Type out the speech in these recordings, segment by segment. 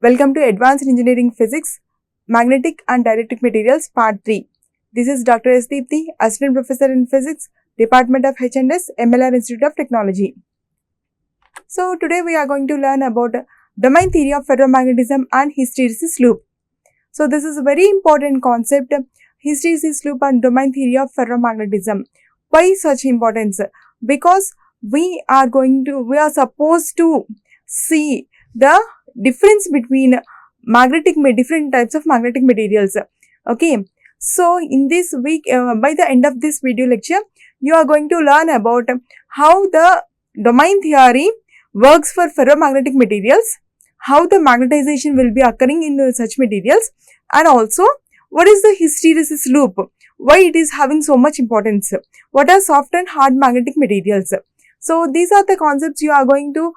Welcome to Advanced Engineering Physics, Magnetic and Dielectric Materials Part 3. This is Dr. S. Deepthi, Assistant Professor in Physics, Department of H&S, MLR Institute of Technology. So today we are going to learn about domain theory of ferromagnetism and hysteresis loop. So this is a very important concept, hysteresis loop and domain theory of ferromagnetism. Why such importance? Because we are supposed to see the difference between different types of magnetic materials. Okay, so in this week, by the end of this video lecture, you are going to learn about how the domain theory works for ferromagnetic materials, how the magnetization will be occurring in such materials, and also what is the hysteresis loop, why it is having so much importance, what are soft and hard magnetic materials. So these are the concepts you are going to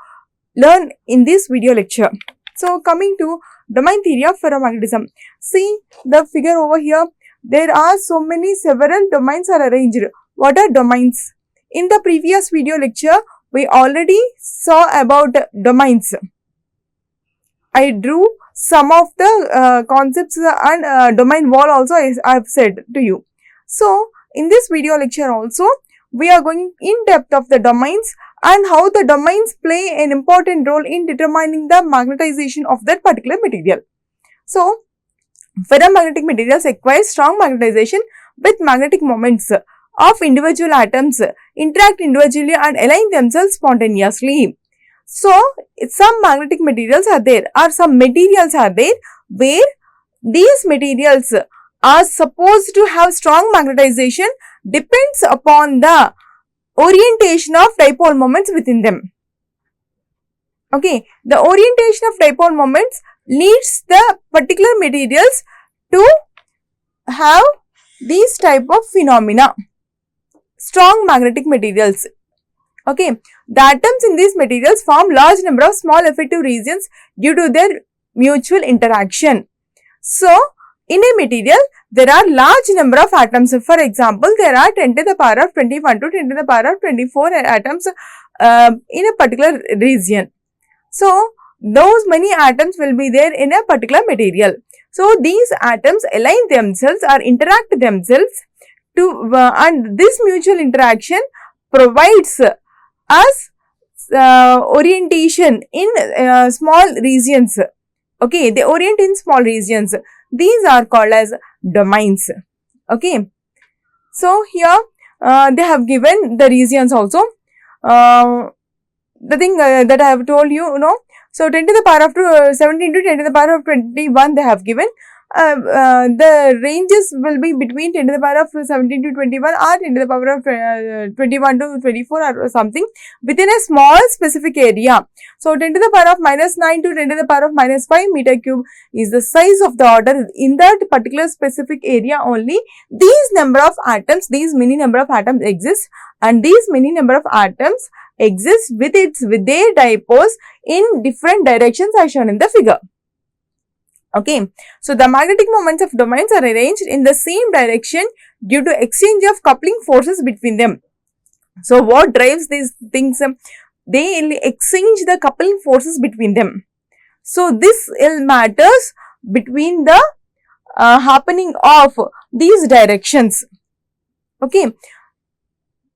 learn in this video lecture. So coming to domain theory of ferromagnetism. See the figure over here. There are several domains are arranged. What are domains? In the previous video lecture, we already saw about domains. I drew some of the concepts and domain wall also I have said to you. So in this video lecture also, we are going in depth of the domains and how the domains play an important role in determining the magnetization of that particular material. So, ferromagnetic materials acquire strong magnetization with magnetic moments of individual atoms, interact individually and align themselves spontaneously. So, some magnetic materials are there or some materials are there where these materials are supposed to have strong magnetization depends upon the orientation of dipole moments within them. Okay, the orientation of dipole moments leads the particular materials to have these type of phenomena, strong magnetic materials. Okay, the atoms in these materials form large number of small effective regions due to their mutual interaction. So, in a material, there are large number of atoms. For example, there are 10 to the power of 21 to 10 to the power of 24 atoms in a particular region. So, those many atoms will be there in a particular material. So, these atoms align themselves or interact themselves to and this mutual interaction provides us orientation in small regions. Okay, they orient in small regions. These are called as domains. Okay, so here they have given the regions also. The thing that I have told you, so 10 to the power of 17 to 10 to the power of 21 they have given. The ranges will be between 10 to the power of 17 to 21 or 10 to the power of 21 to 24 or something within a small specific area. So 10 to the power of minus 9 to 10 to the power of minus 5 meter cube is the size of the order in that particular specific area only. These number of atoms, these many number of atoms exist, and these many number of atoms exist with their dipoles in different directions as shown in the figure. Okay, so the magnetic moments of domains are arranged in the same direction due to exchange of coupling forces between them. So what drives these things? They exchange the coupling forces between them. So this matters between the happening of these directions. Okay,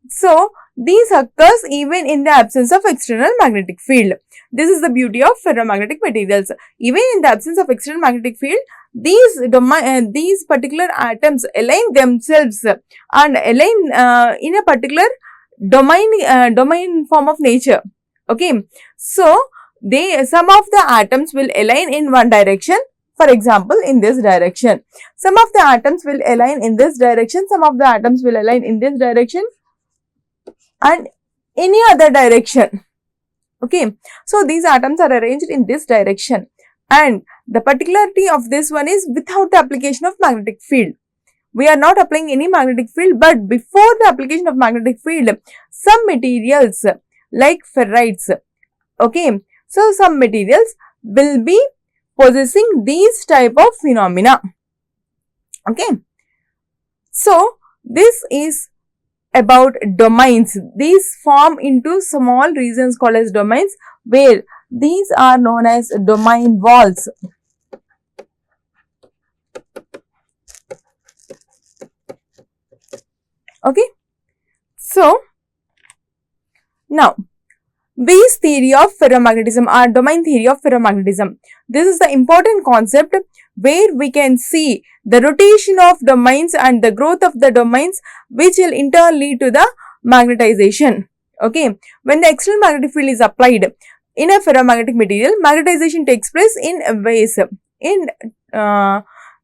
so these occurs even in the absence of external magnetic field. This is the beauty of ferromagnetic materials. Even in the absence of external magnetic field, these particular atoms align themselves and align in a particular domain form of nature. Okay, so some of the atoms will align in one direction. For example, in this direction. Some of the atoms will align in this direction. Some of the atoms will align in this direction and any other direction. Okay, so these atoms are arranged in this direction, and the particularity of this one is without the application of magnetic field. We are not applying any magnetic field, but before the application of magnetic field, some materials like ferrites, okay, so some materials will be possessing these type of phenomena. Okay, so this is about domains. These form into small regions called as domains, where These are known as domain walls. Okay. So, now Bayes' theory of ferromagnetism or domain theory of ferromagnetism. This is the important concept where we can see the rotation of domains and the growth of the domains, which will in turn lead to the magnetization. Okay, when the external magnetic field is applied in a ferromagnetic material, magnetization takes place in ways, in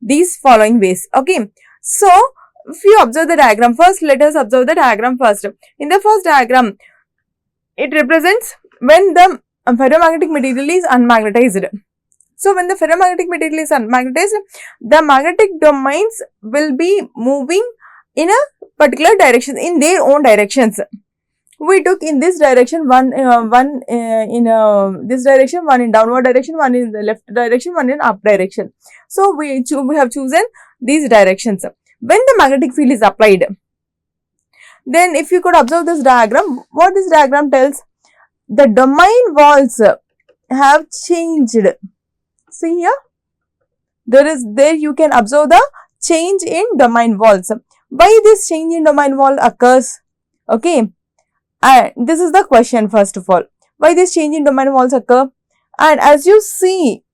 these following ways. Okay, so if you observe the diagram first, let us observe the diagram first. In the first diagram, it represents when the ferromagnetic material is unmagnetized. So, when the ferromagnetic material is unmagnetized, the magnetic domains will be moving in a particular direction, in their own directions. We took in this direction, one in this direction, one in downward direction, one in the left direction, one in up direction. So, we have chosen these directions. When the magnetic field is applied, then if you could observe this diagram, what this diagram tells, the domain walls have changed. See here, there you can observe the change in domain walls. Why this change in domain wall occurs? Okay, and this is the question first of all. Why this change in domain walls occur? And as you see,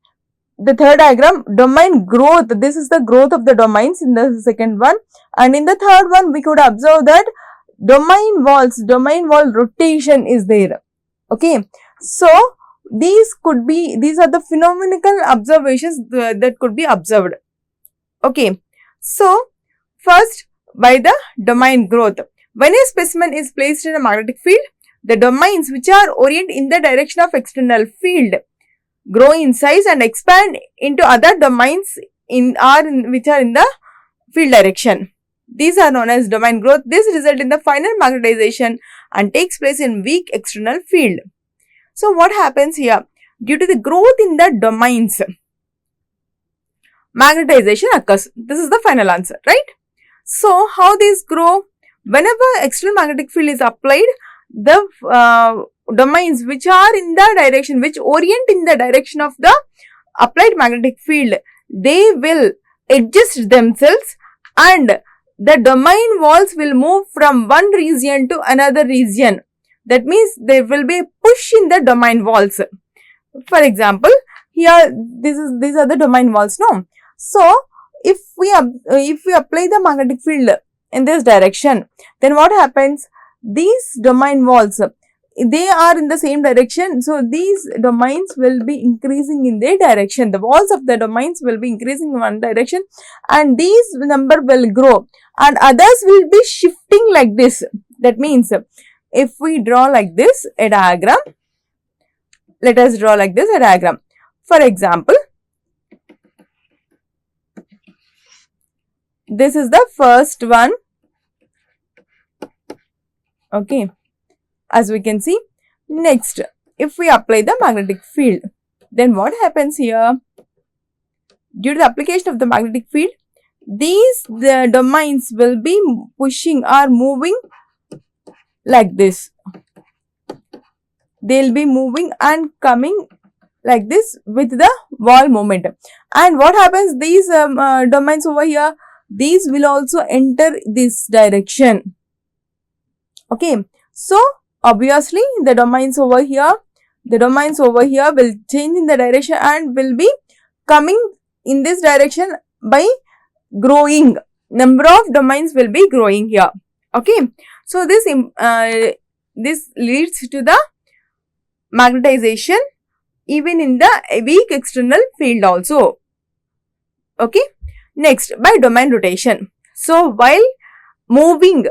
the third diagram, domain growth, this is the growth of the domains in the second one, and in the third one we could observe that domain wall rotation is there. Okay, so these are the phenomenal observations that could be observed. Okay, so first, by the domain growth, when a specimen is placed in a magnetic field, the domains which are oriented in the direction of external field grow in size and expand into other domains which are in the field direction. These are known as domain growth. This results in the final magnetization and takes place in weak external field. So, what happens here? Due to the growth in the domains, magnetization occurs. This is the final answer, right? So, how these grow? Whenever external magnetic field is applied, the domains which are in the direction, which orient in the direction of the applied magnetic field, they will adjust themselves and the domain walls will move from one region to another region. That means there will be a push in the domain walls. For example, here these are the domain walls, no? So, if we apply the magnetic field in this direction, then what happens? These domain walls, they are in the same direction. So, these domains will be increasing in their direction. The walls of the domains will be increasing in one direction and these number will grow and others will be shifting like this. That means, if we draw like this a diagram, let us draw like this a diagram. For example, this is the first one. Okay. As we can see, next, if we apply the magnetic field, then what happens here? Due to the application of the magnetic field, the domains will be pushing or moving like this. They will be moving and coming like this with the wall moment. And what happens? These domains over here, these will also enter this direction. Okay. So, obviously, the domains over here will change in the direction and will be coming in this direction by growing. Number of domains will be growing here. Okay. So, this leads to the magnetization even in the weak external field also. Okay. Next, by domain rotation. So, while moving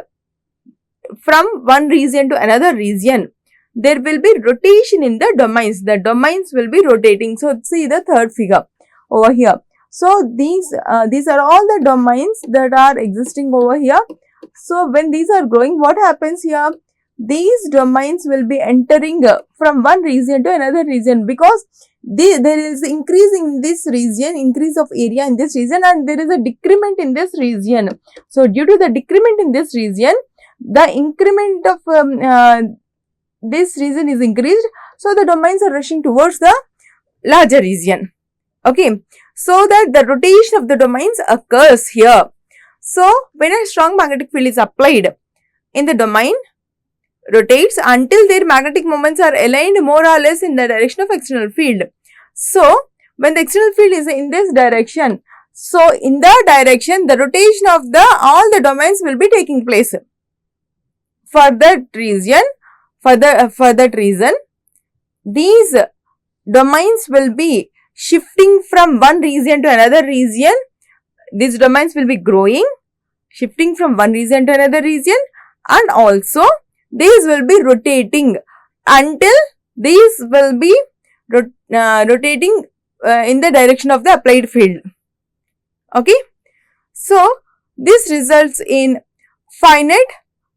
from one region to another region, there will be rotation in the domains. The domains will be rotating. So, see the third figure over here. So, these are all the domains that are existing over here. So, when these are growing, what happens here? These domains will be entering from one region to another region because there is increase in this region, increase of area in this region and there is a decrement in this region. So, due to the decrement in this region, the increment of this region is increased So the domains are rushing towards the larger region. Okay, so that the rotation of the domains occurs here. So when a strong magnetic field is applied in the domain, rotates until their magnetic moments are aligned more or less in the direction of external field. So when the external field is in this direction, so in that direction the rotation of all the domains will be taking place. For that reason, these domains will be shifting from one region to another region. These domains will be growing, shifting from one region to another region, and also these will be rotating until these will be rotating in the direction of the applied field. Okay, so this results in finite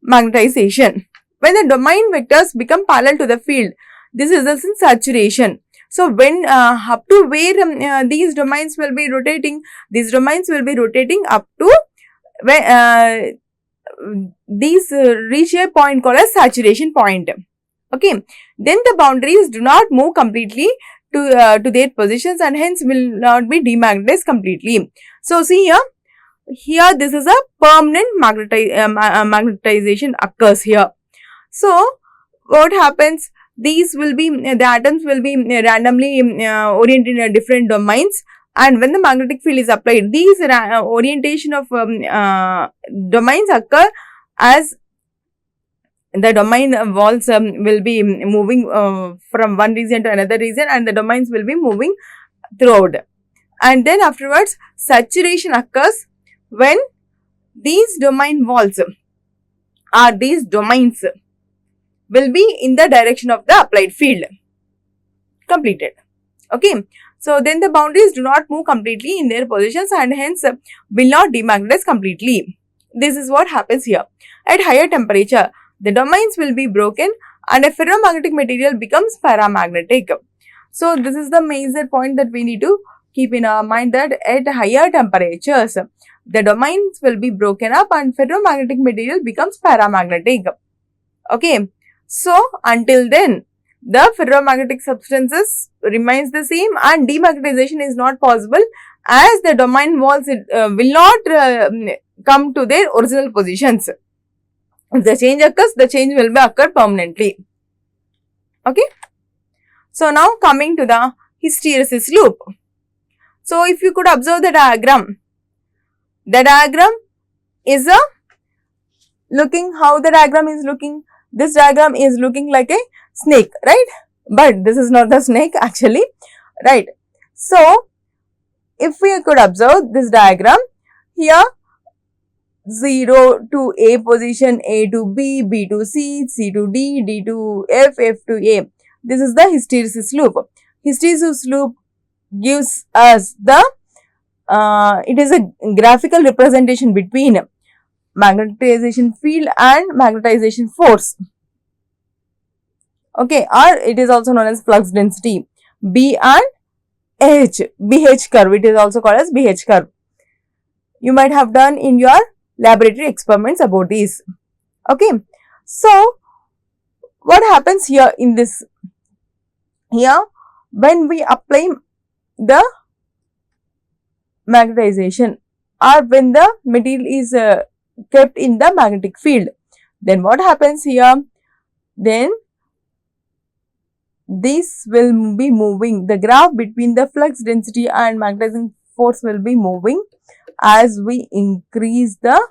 magnetization. When the domain vectors become parallel to the field, this results in saturation. So when up to where these domains will be rotating, up to where these reach a point called as saturation point. Okay, then the boundaries do not move completely to their positions and hence will not be demagnetized completely. So see here this is a permanent magnetization occurs here. So what happens? These will be the atoms will be randomly oriented in different domains, and when the magnetic field is applied, these orientation of domains occur as the domain walls will be moving from one region to another region, and the domains will be moving throughout. And then afterwards, saturation occurs when these domain walls or these domains will be in the direction of the applied field. Completed. Okay. So then the boundaries do not move completely in their positions and hence will not demagnetize completely. This is what happens here. At higher temperature, the domains will be broken and a ferromagnetic material becomes paramagnetic. So this is the major point that we need to keep in our mind, that at higher temperatures, the domains will be broken up and ferromagnetic material becomes paramagnetic. Okay. So until then, the ferromagnetic substances remains the same and demagnetization is not possible as the domain walls will not come to their original positions. If the change occurs, the change will occur permanently. Okay. So now coming to the hysteresis loop. So if you could observe the diagram is looking how the diagram is looking. This diagram is looking like a snake, right? But this is not the snake actually, right? So if we could observe this diagram, here 0 to A position, A to B, B to C, C to D, D to F, F to A. This is the hysteresis loop. Hysteresis loop gives us the, it is a graphical representation between magnetization field and magnetization force. Okay, or it is also known as flux density. B and H, BH curve, it is also called as BH curve. You might have done in your laboratory experiments about these. Okay, so what happens here in this? Here, when we apply the magnetization or when the material is kept in the magnetic field, then what happens here? Then this will be moving, the graph between the flux density and magnetizing force will be moving as we increase the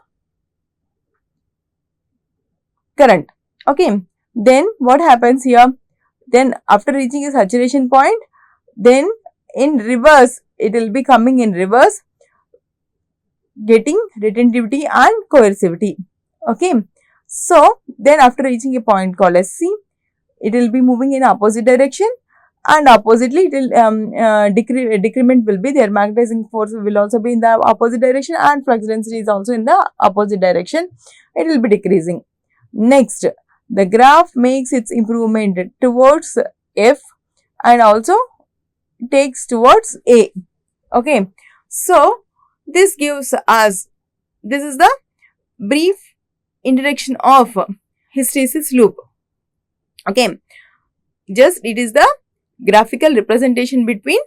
current. Okay, then what happens here? Then after reaching a saturation point, then in reverse, it will be coming in reverse, getting retentivity and coercivity. Okay, so then after reaching a point called as C, it will be moving in opposite direction, and oppositely it will decrement will be there. Magnetizing force will also be in the opposite direction and flux density is also in the opposite direction. It will be decreasing. Next, the graph makes its improvement towards F and also takes towards A. Okay, so this gives us, this is the brief introduction of hysteresis loop. Okay, Just it is the graphical representation between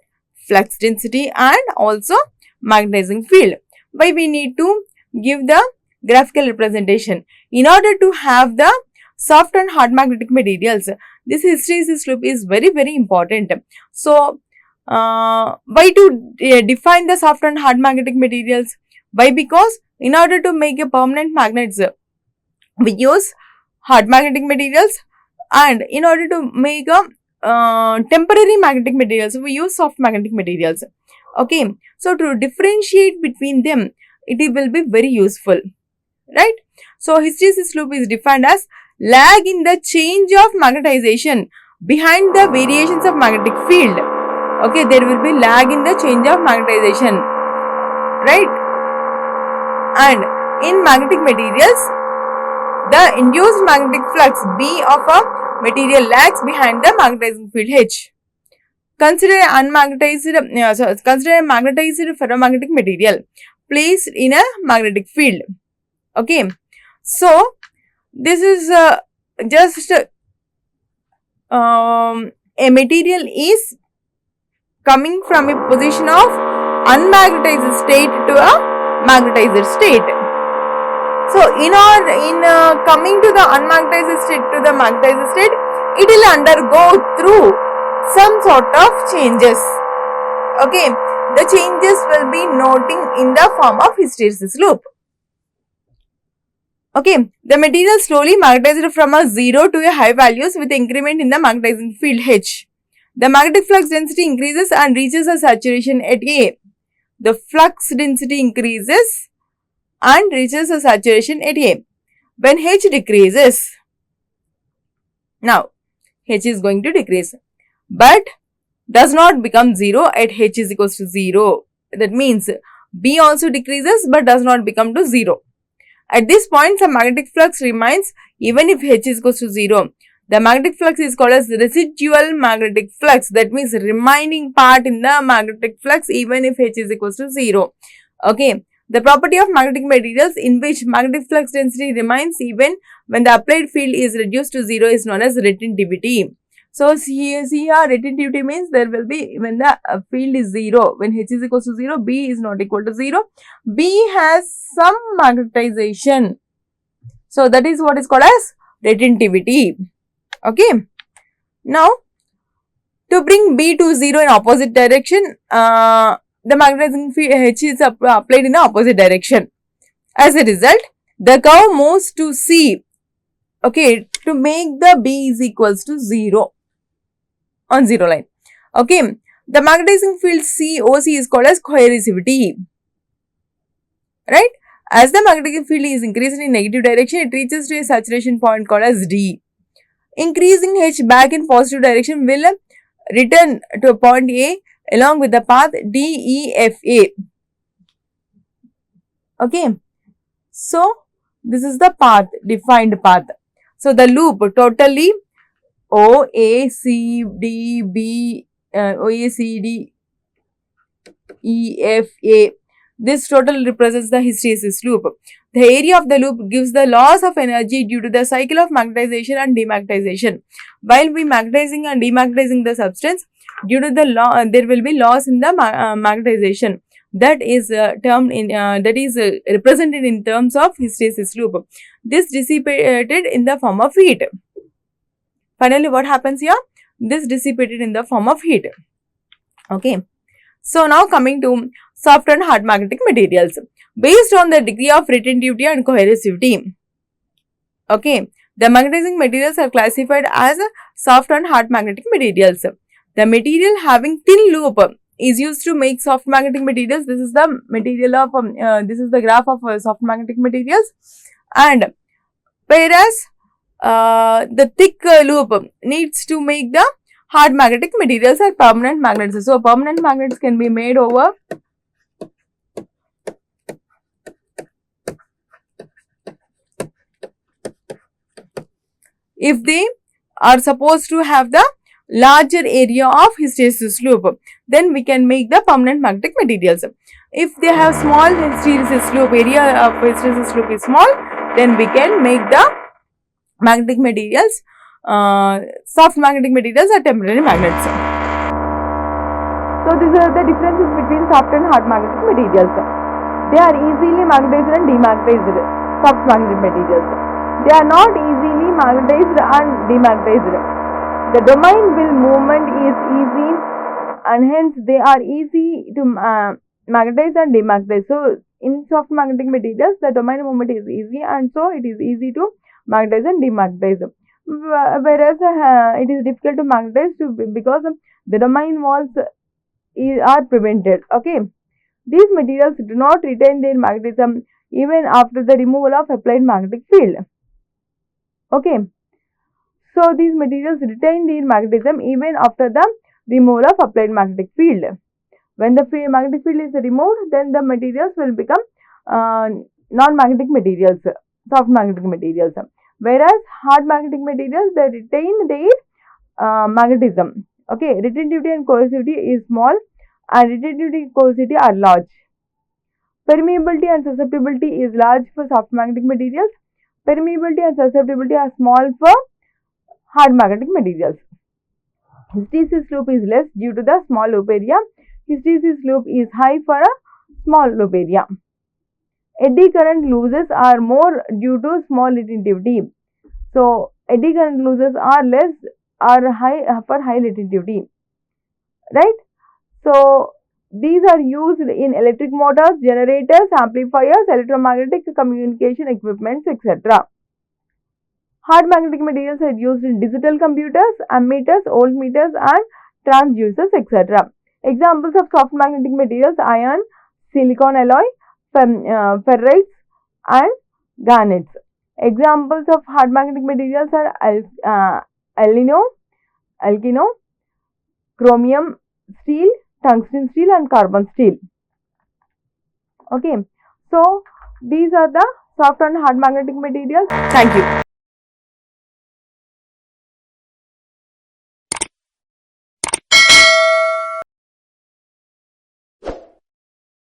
flux density and also magnetizing field. Why we need to give the graphical representation? In order to have the soft and hard magnetic materials, this hysteresis loop is very important. So, why to define the soft and hard magnetic materials? Why? Because in order to make a permanent magnets, we use hard magnetic materials, and in order to make a temporary magnetic materials, we use soft magnetic materials. Okay, so to differentiate between them, it will be very useful, right? So hysteresis loop is defined as lag in the change of magnetization behind the variations of magnetic field. Okay, there will be lag in the change of magnetization, right? And in magnetic materials, the induced magnetic flux B of a material lags behind the magnetizing field H. Consider a magnetized ferromagnetic material placed in a magnetic field. Okay, so this is just a material is coming from a position of unmagnetized state to a magnetized state. So in coming to the unmagnetized state to the magnetized state, it will undergo through some sort of changes. Okay, the changes will be noting in the form of hysteresis loop. Okay, the material slowly magnetized from a 0 to a high values with increment in the magnetizing field H. The magnetic flux density increases and reaches a saturation at A. The flux density increases and reaches a saturation at A. When H decreases, now H is going to decrease, but does not become 0 at H is equals to 0. That means B also decreases but does not become to 0. At this point, the magnetic flux remains even if H is equals to 0. The magnetic flux is called as residual magnetic flux. That means remaining part in the magnetic flux even if H is equals to 0. Okay. The property of magnetic materials in which magnetic flux density remains even when the applied field is reduced to 0 is known as retentivity. So, see here retentivity means there will be when the field is 0, when H is equals to 0, B is not equal to 0. B has some magnetization. So, that is what is called as retentivity. Okay. Now, to bring B to 0 in opposite direction, the magnetizing field H is applied in the opposite direction. As a result, the curve moves to C, okay, to make the B is equals to 0 on 0 line. Okay, the magnetizing field COC is called as coercivity, right? As the magnetic field is increased in negative direction, it reaches to a saturation point called as D. Increasing H back in positive direction will return to a point A along with the path DEFA. Okay. So, this is the path, defined path. So, the loop totally OACDEFA. This total represents the hysteresis loop. The area of the loop gives the loss of energy due to the cycle of magnetization and demagnetization. While we magnetizing and demagnetizing the substance, due to the there will be loss in the magnetization. That is represented in terms of hysteresis loop. This dissipated in the form of heat. Finally, what happens here? This dissipated in the form of heat. Okay. So, now coming to soft and hard magnetic materials. Based on the degree of retentivity and coercivity. Okay. The magnetizing materials are classified as soft and hard magnetic materials. The material having thin loop is used to make soft magnetic materials. This is the material of this is the graph of soft magnetic materials, and whereas the thick loop needs to make the hard magnetic materials or permanent magnets. So, permanent magnets can be made over if they are supposed to have the larger area of hysteresis loop, then we can make the permanent magnetic materials. If they have small hysteresis loop, area of hysteresis loop is small, then we can make the magnetic materials soft magnetic materials are temporary magnets. So these are the differences between soft and hard magnetic materials. They are easily magnetized and demagnetized. Soft magnetic materials. They are not easily magnetized and demagnetized. The domain will movement is easy and hence they are easy to magnetize and demagnetize. So in soft magnetic materials, the domain movement is easy and so it is easy to magnetize and demagnetize. Whereas it is difficult to magnetize because the domain walls are prevented. Okay, these materials do not retain their magnetism even after the removal of applied magnetic field. Okay, so these materials retain their magnetism even after the removal of applied magnetic field. When the magnetic field is removed, then the materials will become non-magnetic materials, soft magnetic materials. Whereas hard magnetic materials, they retain their magnetism. Okay, retentivity and coercivity is small and retentivity and coercivity are large. Permeability and susceptibility is large for soft magnetic materials. Permeability and susceptibility are small for hard magnetic materials. Hysteresis loop is less due to the small loop area. Hysteresis loop is high for a small loop area. Eddy current losses are more due to small retentivity. So eddy current losses are less or high for high retentivity, right? So these are used in electric motors, generators, amplifiers, electromagnetic communication equipments, etc. Hard magnetic materials are used in digital computers, ammeters, voltmeters and transducers, etc. Examples of soft magnetic materials: iron, silicon alloy, ferrites and garnets. Examples of hard magnetic materials are alkino, chromium steel, tungsten steel and carbon steel. Okay, so these are the soft and hard magnetic materials. Thank you.